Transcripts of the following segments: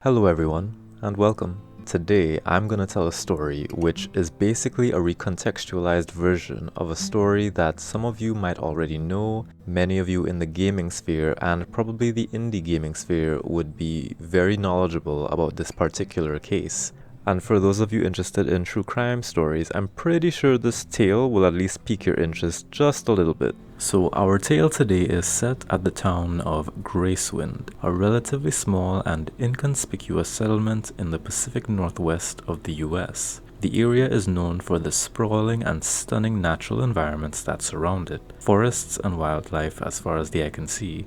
Hello everyone, and welcome. Today I'm going to tell a story which is basically a recontextualized version of a story that some of you might already know, many of you in the gaming sphere and probably the indie gaming sphere would be very knowledgeable about this particular case. And for those of you interested in true crime stories, I'm pretty sure this tale will at least pique your interest just a little bit. So our tale today is set at the town of Gracewind, a relatively small and inconspicuous settlement in the Pacific Northwest of the US. The area is known for the sprawling and stunning natural environments that surround it, forests and wildlife as far as the eye can see,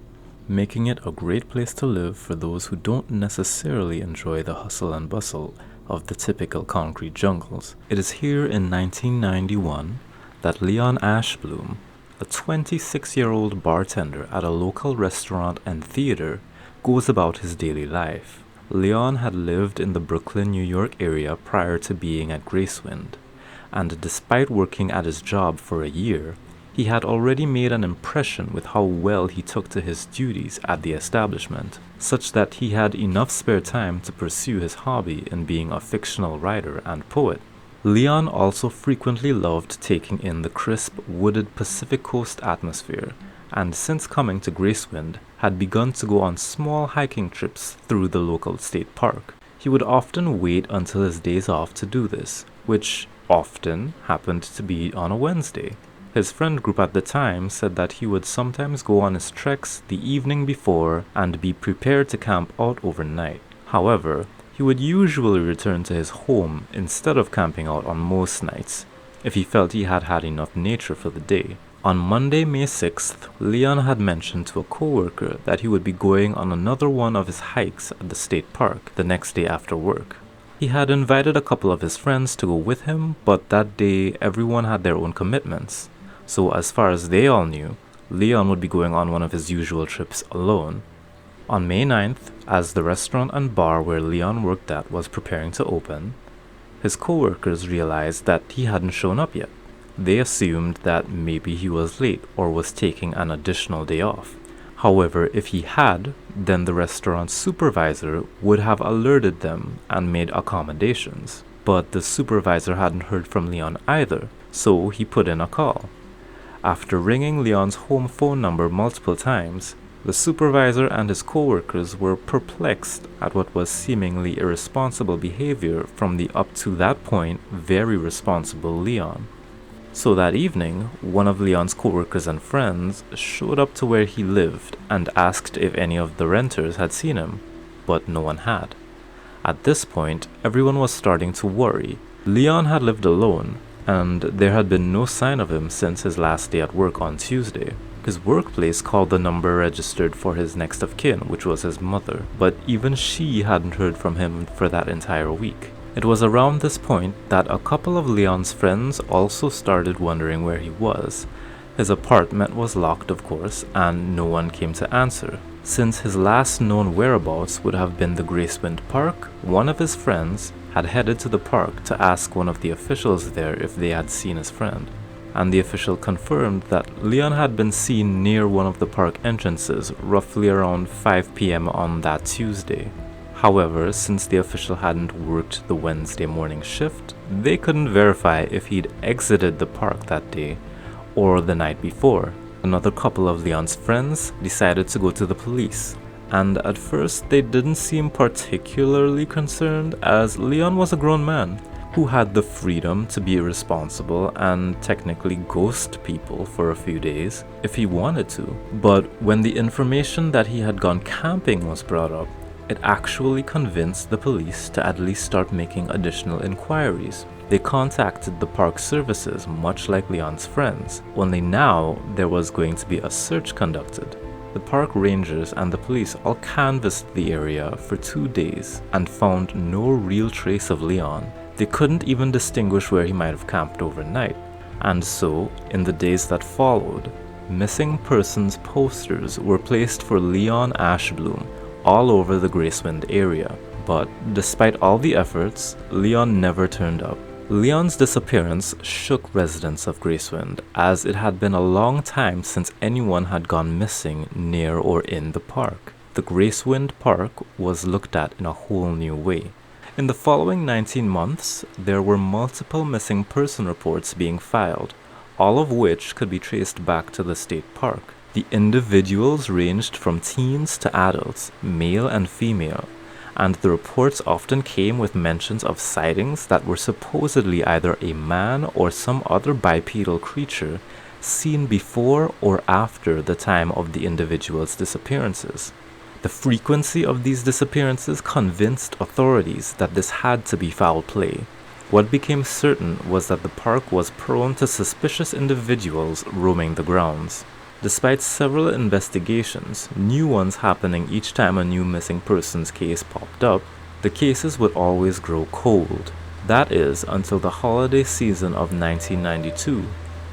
making it a great place to live for those who don't necessarily enjoy the hustle and bustle of the typical concrete jungles. It is here in 1991 that Leon Ashbloom, a 26-year-old bartender at a local restaurant and theater, goes about his daily life. Leon had lived in the Brooklyn, New York area prior to being at Gracewind, and despite working at his job for a year, he had already made an impression with how well he took to his duties at the establishment, such that he had enough spare time to pursue his hobby in being a fictional writer and poet. Leon also frequently loved taking in the crisp, wooded Pacific Coast atmosphere, and since coming to Gracewind, had begun to go on small hiking trips through the local state park. He would often wait until his days off to do this, which often happened to be on a Wednesday. His friend group at the time said that he would sometimes go on his treks the evening before and be prepared to camp out overnight. However, he would usually return to his home instead of camping out on most nights, if he felt he had had enough nature for the day. On Monday, May 6th, Leon had mentioned to a coworker that he would be going on another one of his hikes at the state park the next day after work. He had invited a couple of his friends to go with him, but that day everyone had their own commitments. So as far as they all knew, Leon would be going on one of his usual trips alone. On May 9th, as the restaurant and bar where Leon worked at was preparing to open, his co-workers realized that he hadn't shown up yet. They assumed that maybe he was late or was taking an additional day off. However, if he had, then the restaurant's supervisor would have alerted them and made accommodations. But the supervisor hadn't heard from Leon either, so he put in a call. After ringing Leon's home phone number multiple times, the supervisor and his co-workers were perplexed at what was seemingly irresponsible behavior from the up to that point very responsible Leon. So that evening, one of Leon's co-workers and friends showed up to where he lived and asked if any of the renters had seen him, but no one had. At this point, everyone was starting to worry. Leon had lived alone, and there had been no sign of him since his last day at work on Tuesday. His workplace called the number registered for his next of kin, which was his mother, but even she hadn't heard from him for that entire week. It was around this point that a couple of Leon's friends also started wondering where he was. His apartment was locked, of course, and no one came to answer. Since his last known whereabouts would have been the Gracewind Park, one of his friends had headed to the park to ask one of the officials there if they had seen his friend. And the official confirmed that Leon had been seen near one of the park entrances roughly around 5 p.m. on that Tuesday. However, since the official hadn't worked the Wednesday morning shift, they couldn't verify if he'd exited the park that day or the night before. Another couple of Leon's friends decided to go to the police, and at first they didn't seem particularly concerned as Leon was a grown man who had the freedom to be irresponsible and technically ghost people for a few days if he wanted to. But when the information that he had gone camping was brought up, it actually convinced the police to at least start making additional inquiries. They contacted the park services much like Leon's friends, only now there was going to be a search conducted. The park rangers and the police all canvassed the area for 2 days and found no real trace of Leon. They couldn't even distinguish where he might have camped overnight. And so, in the days that followed, missing persons posters were placed for Leon Ashbloom all over the Gracewind area. But despite all the efforts, Leon never turned up. Leon's disappearance shook residents of Gracewind, as it had been a long time since anyone had gone missing near or in the park. the Gracewind Park was looked at in a whole new way. In the following 19 months, there were multiple missing person reports being filed, all of which could be traced back to the state park. The individuals ranged from teens to adults, male and female, and the reports often came with mentions of sightings that were supposedly either a man or some other bipedal creature seen before or after the time of the individuals' disappearances. The frequency of these disappearances convinced authorities that this had to be foul play. What became certain was that the park was prone to suspicious individuals roaming the grounds. Despite several investigations, new ones happening each time a new missing persons case popped up, the cases would always grow cold. That is, until the holiday season of 1992,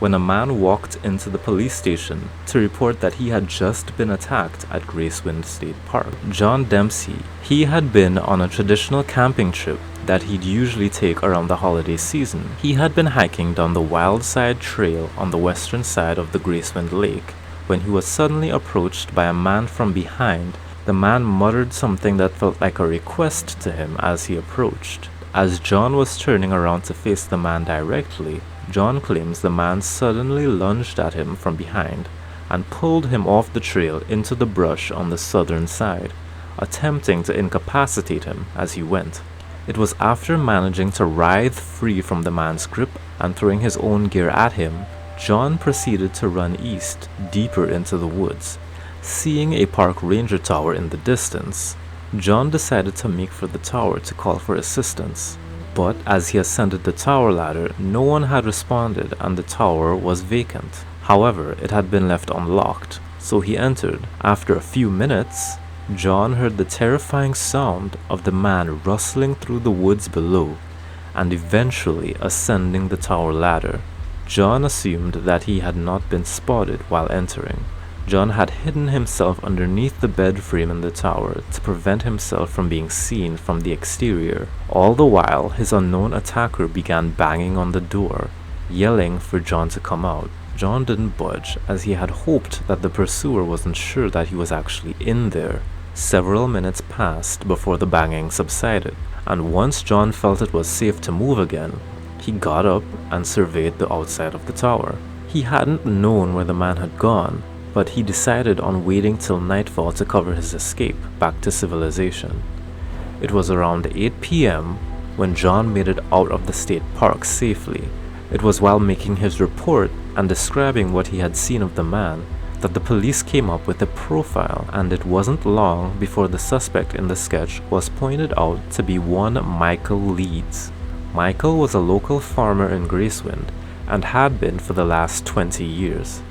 when a man walked into the police station to report that he had just been attacked at Gracewind State Park. John Dempsey, he had been on a traditional camping trip that he'd usually take around the holiday season. He had been hiking down the Wild Side Trail on the western side of the Gracewind Lake when he was suddenly approached by a man from behind. The man muttered something that felt like a request to him as he approached. As John was turning around to face the man directly, John claims the man suddenly lunged at him from behind and pulled him off the trail into the brush on the southern side, attempting to incapacitate him as he went. It was after managing to writhe free from the man's grip and throwing his own gear at him, John proceeded to run east, deeper into the woods. Seeing a park ranger tower in the distance, John decided to make for the tower to call for assistance. But as he ascended the tower ladder, no one had responded and the tower was vacant. However, it had been left unlocked, so he entered. After a few minutes, John heard the terrifying sound of the man rustling through the woods below and eventually ascending the tower ladder. John assumed that he had not been spotted while entering. John had hidden himself underneath the bed frame in the tower to prevent himself from being seen from the exterior. All the while, his unknown attacker began banging on the door, yelling for John to come out. John didn't budge, as he had hoped that the pursuer wasn't sure that he was actually in there. Several minutes passed before the banging subsided, and once John felt it was safe to move again, he got up and surveyed the outside of the tower. He hadn't known where the man had gone, but he decided on waiting till nightfall to cover his escape back to civilization. It was around 8 p.m. when John made it out of the state park safely. It was while making his report and describing what he had seen of the man that the police came up with a profile, and it wasn't long before the suspect in the sketch was pointed out to be one Michael Leeds. Michael was a local farmer in Gracewind and had been for the last 20 years.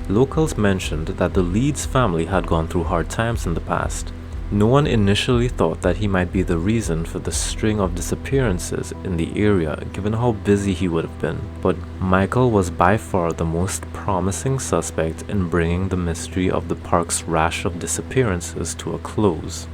Locals mentioned that the Leeds family had gone through hard times in the past. No one initially thought that he might be the reason for the string of disappearances in the area given how busy he would have been, but Michael was by far the most promising suspect in bringing the mystery of the park's rash of disappearances to a close.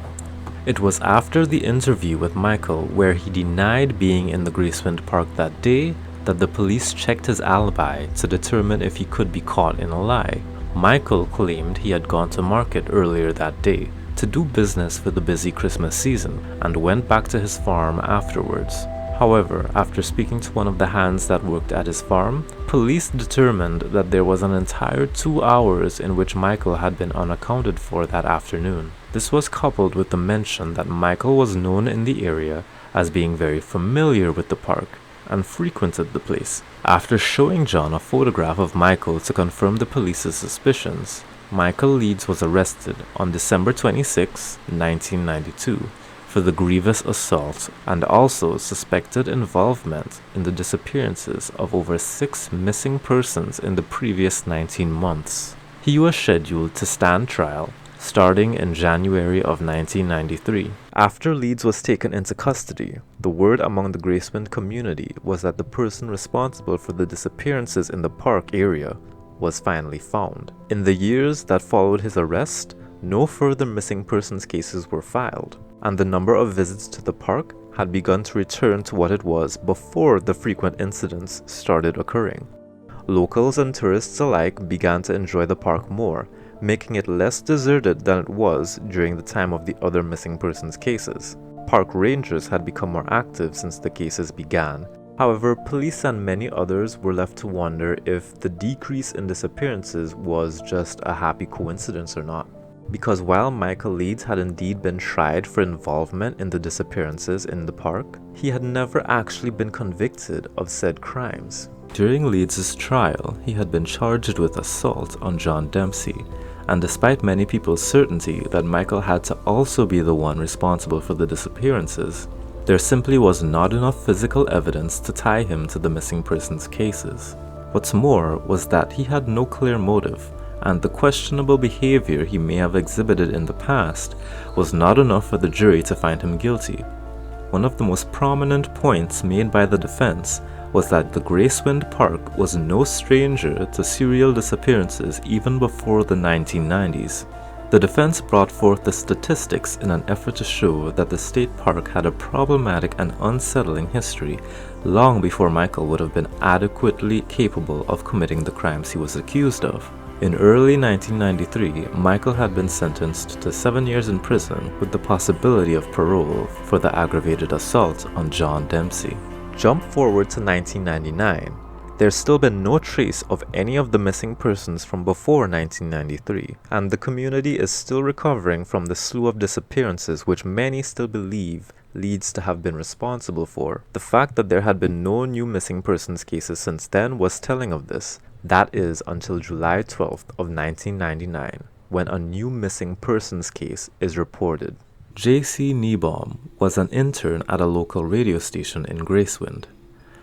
It was after the interview with Michael, where he denied being in the Gracewind Park that day, that the police checked his alibi to determine if he could be caught in a lie. Michael claimed he had gone to market earlier that day to do business for the busy Christmas season and went back to his farm afterwards. However, after speaking to one of the hands that worked at his farm, police determined that there was an entire 2 hours in which Michael had been unaccounted for that afternoon. This was coupled with the mention that Michael was known in the area as being very familiar with the park and frequented the place. After showing John a photograph of Michael to confirm the police's suspicions, Michael Leeds was arrested on December 26, 1992 for the grievous assault and also suspected involvement in the disappearances of over 6 missing persons in the previous 19 months. He was scheduled to stand trial starting in January of 1993. After Leeds was taken into custody, the word among the Gracewind community was that the person responsible for the disappearances in the park area was finally found. In the years that followed his arrest, no further missing persons cases were filed, and the number of visits to the park had begun to return to what it was before the frequent incidents started occurring. Locals and tourists alike began to enjoy the park more, making it less deserted than it was during the time of the other missing persons cases. Park rangers had become more active since the cases began. However, police and many others were left to wonder if the decrease in disappearances was just a happy coincidence or not. Because while Michael Leeds had indeed been tried for involvement in the disappearances in the park, he had never actually been convicted of said crimes. During Leeds' trial, he had been charged with assault on John Dempsey, and despite many people's certainty that Michael had to also be the one responsible for the disappearances, there simply was not enough physical evidence to tie him to the missing persons cases. What's more was that he had no clear motive, and the questionable behavior he may have exhibited in the past was not enough for the jury to find him guilty. One of the most prominent points made by the defense was that the Gracewind Park was no stranger to serial disappearances even before the 1990s. The defense brought forth the statistics in an effort to show that the state park had a problematic and unsettling history long before Michael would have been adequately capable of committing the crimes he was accused of. In early 1993, Michael had been sentenced to 7 years in prison with the possibility of parole for the aggravated assault on John Dempsey. Jump forward to 1999. There's still been no trace of any of the missing persons from before 1993, and the community is still recovering from the slew of disappearances which many still believe Leeds to have been responsible for. The fact that there had been no new missing persons cases since then was telling of this. That is until July 12th of 1999, when a new missing persons case is reported. J.C. Niebaum was an intern at a local radio station in Gracewind.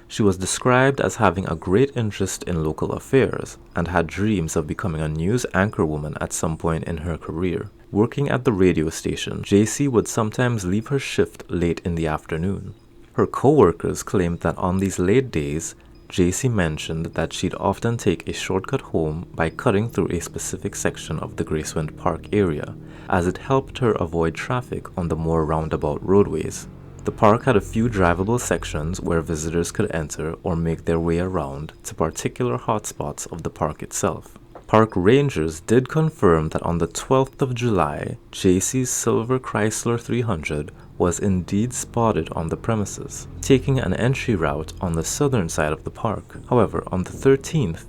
She was described as having a great interest in local affairs and had dreams of becoming a news anchorwoman at some point in her career. Working at the radio station, J.C. would sometimes leave her shift late in the afternoon. Her co-workers claimed that on these late days, J.C. mentioned that she'd often take a shortcut home by cutting through a specific section of the Gracewind Park area, as it helped her avoid traffic on the more roundabout roadways. The park had a few drivable sections where visitors could enter or make their way around to particular hotspots of the park itself. Park rangers did confirm that on the 12th of July, J.C.'s silver Chrysler 300 was indeed spotted on the premises, taking an entry route on the southern side of the park. However, on the 13th,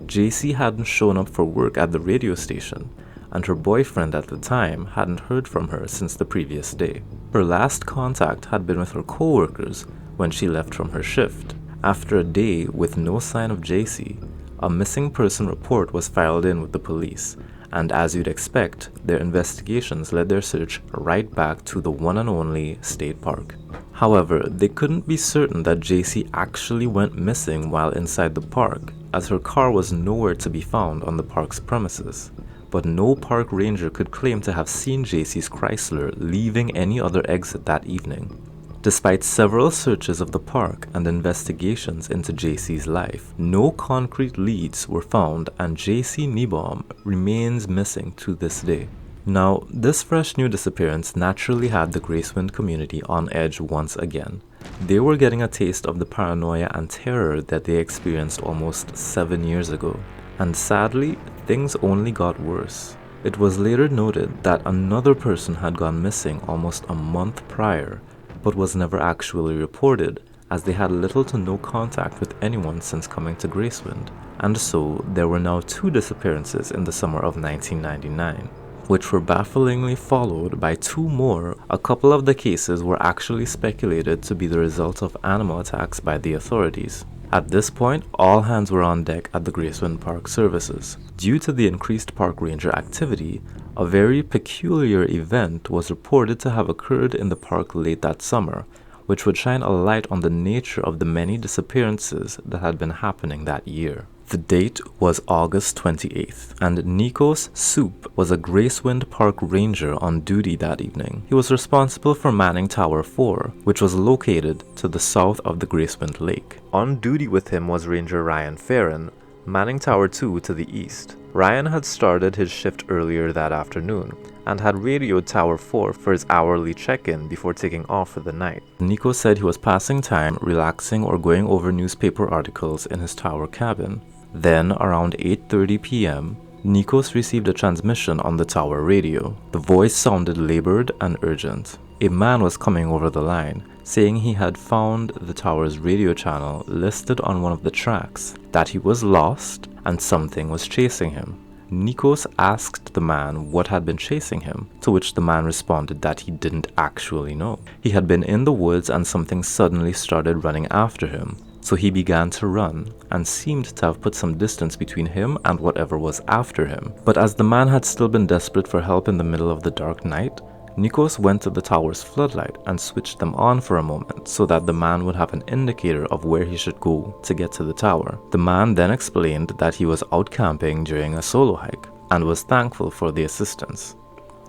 J.C. hadn't shown up for work at the radio station, and her boyfriend at the time hadn't heard from her since the previous day. Her last contact had been with her co-workers when she left from her shift. After a day with no sign of J.C., a missing person report was filed in with the police, and as you'd expect, their investigations led their search right back to the one and only state park. However, they couldn't be certain that J.C. actually went missing while inside the park, as her car was nowhere to be found on the park's premises. But no park ranger could claim to have seen J.C.'s Chrysler leaving any other exit that evening. Despite several searches of the park and investigations into J.C.'s life, no concrete leads were found, and J.C. Niebaum remains missing to this day. Now, this fresh new disappearance naturally had the Gracewind community on edge once again. They were getting a taste of the paranoia and terror that they experienced almost 7 years ago. And sadly, things only got worse. It was later noted that another person had gone missing almost a month prior, but was never actually reported, as they had little to no contact with anyone since coming to Gracewind. And so, there were now 2 disappearances in the summer of 1999, which were bafflingly followed by 2 more. A couple of the cases were actually speculated to be the result of animal attacks by the authorities. At this point, all hands were on deck at the Gracewind Park services. Due to the increased park ranger activity, a very peculiar event was reported to have occurred in the park late that summer, which would shine a light on the nature of the many disappearances that had been happening that year. The date was August 28th, and Nikos Soup was a Gracewind Park ranger on duty that evening. He was responsible for manning Tower 4, which was located to the south of the Gracewind Lake. On duty with him was Ranger Ryan Farron, manning Tower 2 to the east. Ryan had started his shift earlier that afternoon, and had radioed Tower 4 for his hourly check-in before taking off for the night. Nico said he was passing time, relaxing or going over newspaper articles in his tower cabin. Then, around 8:30 p.m., Nikos received a transmission on the tower radio. The voice sounded labored and urgent. A man was coming over the line, saying he had found the tower's radio channel listed on one of the tracks, that he was lost and something was chasing him. Nikos asked the man what had been chasing him, to which the man responded that he didn't actually know. He had been in the woods and something suddenly started running after him, so he began to run and seemed to have put some distance between him and whatever was after him. But as the man had still been desperate for help in the middle of the dark night, Nikos went to the tower's floodlight and switched them on for a moment so that the man would have an indicator of where he should go to get to the tower. The man then explained that he was out camping during a solo hike and was thankful for the assistance.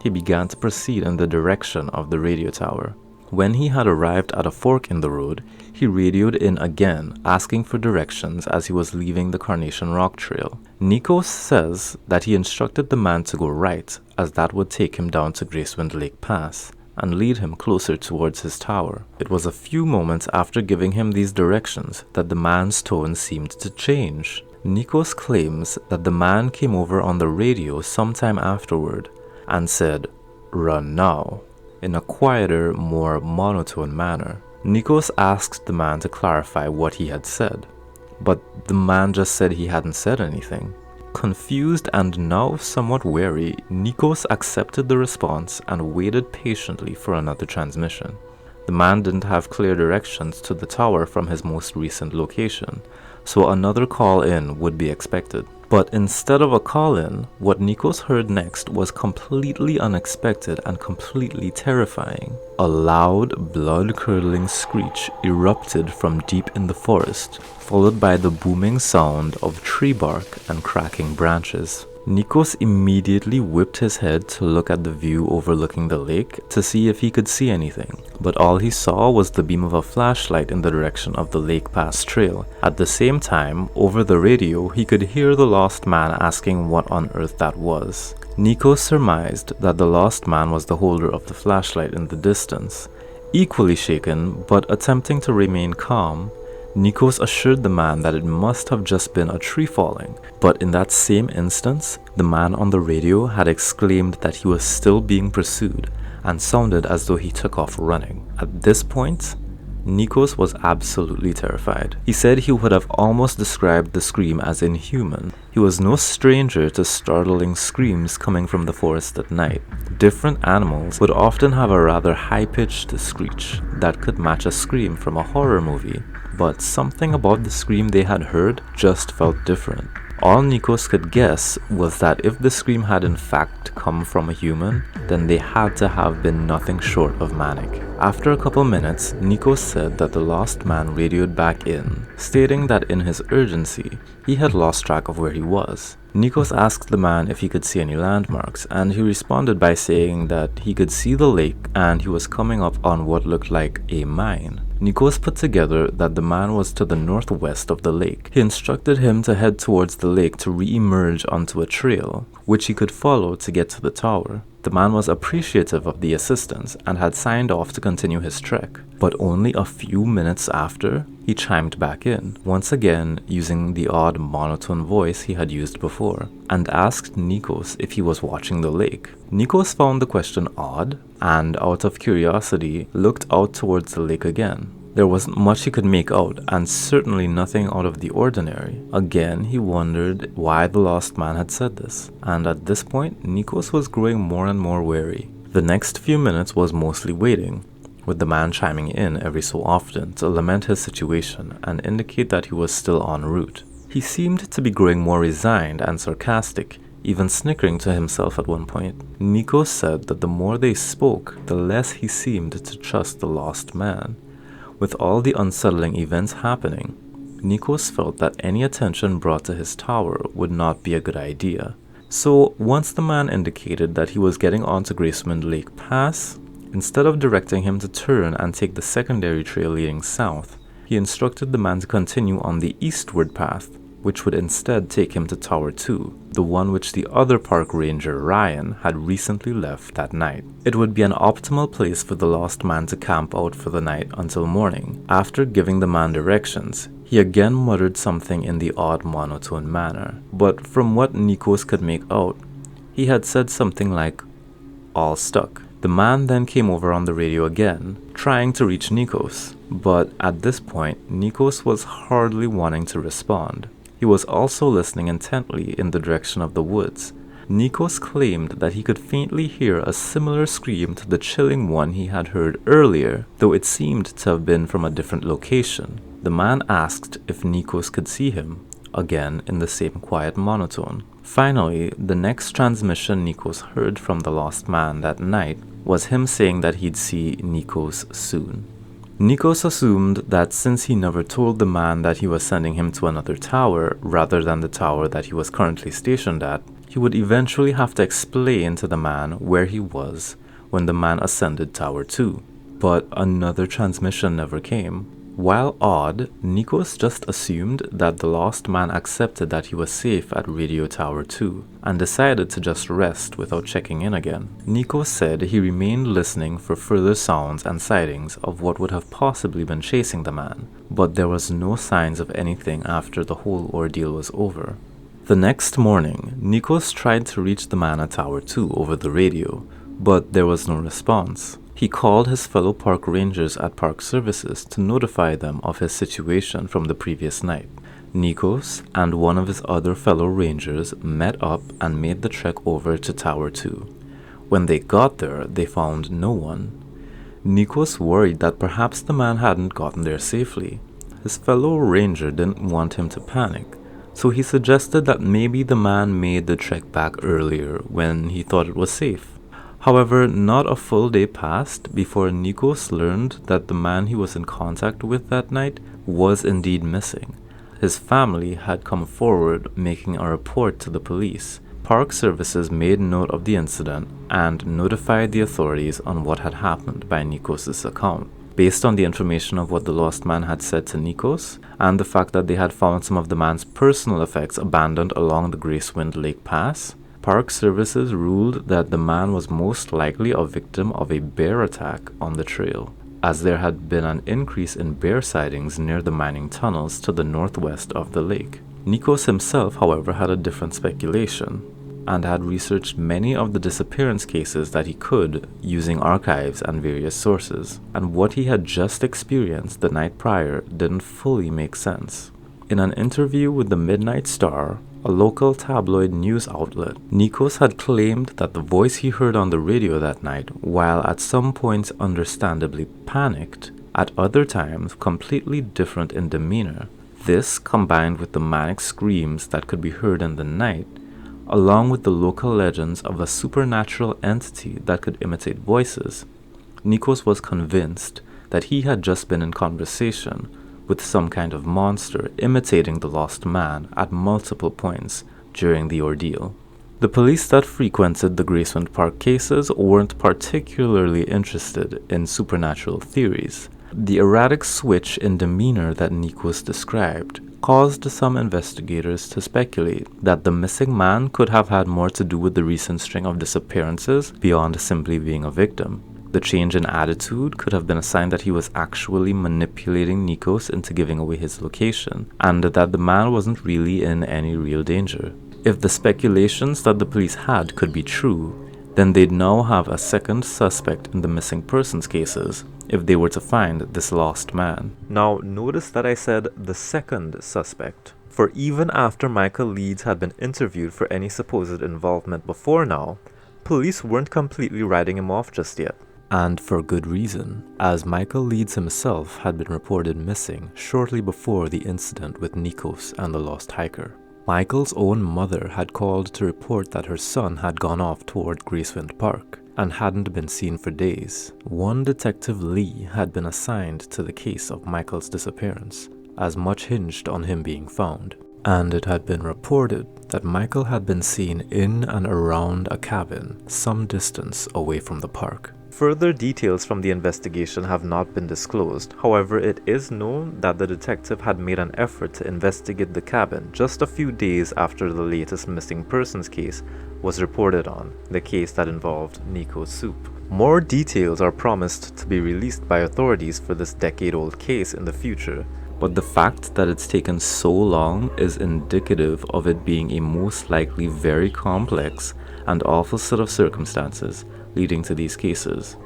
He began to proceed in the direction of the radio tower. When he had arrived at a fork in the road, he radioed in again, asking for directions as he was leaving the Carnation Rock Trail. Nikos says that he instructed the man to go right, as that would take him down to Gracewind Lake Pass and lead him closer towards his tower. It was a few moments after giving him these directions that the man's tone seemed to change. Nikos claims that the man came over on the radio sometime afterward and said, "Run now," in a quieter, more monotone manner. Nikos asked the man to clarify what he had said, but the man just said he hadn't said anything. Confused and now somewhat wary, Nikos accepted the response and waited patiently for another transmission. The man didn't have clear directions to the tower from his most recent location, so another call-in would be expected. But instead of a call-in, what Nikos heard next was completely unexpected and completely terrifying. A loud, blood-curdling screech erupted from deep in the forest, followed by the booming sound of tree bark and cracking branches. Nikos immediately whipped his head to look at the view overlooking the lake to see if he could see anything, but all he saw was the beam of a flashlight in the direction of the Lake Pass trail. At the same time, over the radio, he could hear the lost man asking what on earth that was. Nikos surmised that the lost man was the holder of the flashlight in the distance. Equally shaken, but attempting to remain calm, Nikos assured the man that it must have just been a tree falling, but in that same instance, the man on the radio had exclaimed that he was still being pursued and sounded as though he took off running. At this point, Nikos was absolutely terrified. He said he would have almost described the scream as inhuman. He was no stranger to startling screams coming from the forest at night. Different animals would often have a rather high-pitched screech that could match a scream from a horror movie, but something about the scream they had heard just felt different. All Nikos could guess was that if the scream had in fact come from a human, then they had to have been nothing short of manic. After a couple minutes, Nikos said that the lost man radioed back in, stating that in his urgency, he had lost track of where he was. Nikos asked the man if he could see any landmarks, and he responded by saying that he could see the lake and he was coming up on what looked like a mine. Nikos put together that the man was to the northwest of the lake. He instructed him to head towards the lake to re-emerge onto a trail, which he could follow to get to the tower. The man was appreciative of the assistance and had signed off to continue his trek, but only a few minutes after, he chimed back in, once again using the odd monotone voice he had used before, and asked Nikos if he was watching the lake. Nikos found the question odd, and out of curiosity, looked out towards the lake again. There wasn't much he could make out, and certainly nothing out of the ordinary. Again, he wondered why the lost man had said this, and at this point, Nikos was growing more and more wary. The next few minutes was mostly waiting, with the man chiming in every so often to lament his situation and indicate that he was still en route. He seemed to be growing more resigned and sarcastic, even snickering to himself at one point. Nikos said that the more they spoke, the less he seemed to trust the lost man. With all the unsettling events happening, Nikos felt that any attention brought to his tower would not be a good idea. So once the man indicated that he was getting onto Gracewind Lake Pass, instead of directing him to turn and take the secondary trail leading south, he instructed the man to continue on the eastward path, which would instead take him to Tower 2, the one which the other park ranger Ryan had recently left that night. It would be an optimal place for the lost man to camp out for the night until morning. After giving the man directions, He again muttered something in the odd monotone manner, but from what Nikos could make out, he had said something like, "all stuck." The man then came over on the radio again, trying to reach Nikos, but at this point, Nikos was hardly wanting to respond. He was also listening intently in the direction of the woods. Nikos claimed that he could faintly hear a similar scream to the chilling one he had heard earlier, though it seemed to have been from a different location. The man asked if Nikos could see him, again in the same quiet monotone. Finally, the next transmission Nikos heard from the lost man that night was him saying that he'd see Nikos soon. Nikos assumed that since he never told the man that he was sending him to another tower rather than the tower that he was currently stationed at, he would eventually have to explain to the man where he was when the man ascended Tower 2. But another transmission never came. While odd, Nikos just assumed that the lost man accepted that he was safe at Radio Tower 2 and decided to just rest without checking in again. Nikos said he remained listening for further sounds and sightings of what would have possibly been chasing the man, but there was no signs of anything after the whole ordeal was over. The next morning, Nikos tried to reach the man at Tower 2 over the radio, but there was no response. He called his fellow park rangers at Park Services to notify them of his situation from the previous night. Nikos and one of his other fellow rangers met up and made the trek over to Tower 2. When they got there, they found no one. Nikos worried that perhaps the man hadn't gotten there safely. His fellow ranger didn't want him to panic, so he suggested that maybe the man made the trek back earlier when he thought it was safe. However, not a full day passed before Nikos learned that the man he was in contact with that night was indeed missing. His family had come forward making a report to the police. Park Services made note of the incident and notified the authorities on what had happened by Nikos' account. Based on the information of what the lost man had said to Nikos, and the fact that they had found some of the man's personal effects abandoned along the Gracewind Lake Pass, Park Services ruled that the man was most likely a victim of a bear attack on the trail, as there had been an increase in bear sightings near the mining tunnels to the northwest of the lake. Nikos himself, however, had a different speculation, and had researched many of the disappearance cases that he could using archives and various sources, and what he had just experienced the night prior didn't fully make sense. In an interview with the Midnight Star, a local tabloid news outlet, Nikos had claimed that the voice he heard on the radio that night, while at some points understandably panicked, at other times completely different in demeanor. This, combined with the manic screams that could be heard in the night, along with the local legends of a supernatural entity that could imitate voices, Nikos was convinced that he had just been in conversation with some kind of monster imitating the lost man at multiple points during the ordeal. The police that frequented the Gracewind Park cases weren't particularly interested in supernatural theories. The erratic switch in demeanor that Nikos described caused some investigators to speculate that the missing man could have had more to do with the recent string of disappearances beyond simply being a victim. The change in attitude could have been a sign that he was actually manipulating Nikos into giving away his location, and that the man wasn't really in any real danger. If the speculations that the police had could be true, then they'd now have a second suspect in the missing persons cases if they were to find this lost man. Now, notice that I said the second suspect, for even after Michael Leeds had been interviewed for any supposed involvement before now, police weren't completely writing him off just yet. And for good reason, as Michael Leeds himself had been reported missing shortly before the incident with Nikos and the lost hiker. Michael's own mother had called to report that her son had gone off toward Gracewind Park and hadn't been seen for days. One Detective Lee had been assigned to the case of Michael's disappearance, as much hinged on him being found, and it had been reported that Michael had been seen in and around a cabin some distance away from the park. Further details from the investigation have not been disclosed. However, it is known that the detective had made an effort to investigate the cabin just a few days after the latest missing persons case was reported on, the case that involved Nikos Soup. More details are promised to be released by authorities for this decade-old case in the future, but the fact that it's taken so long is indicative of it being a most likely very complex and awful set of circumstances leading to these cases.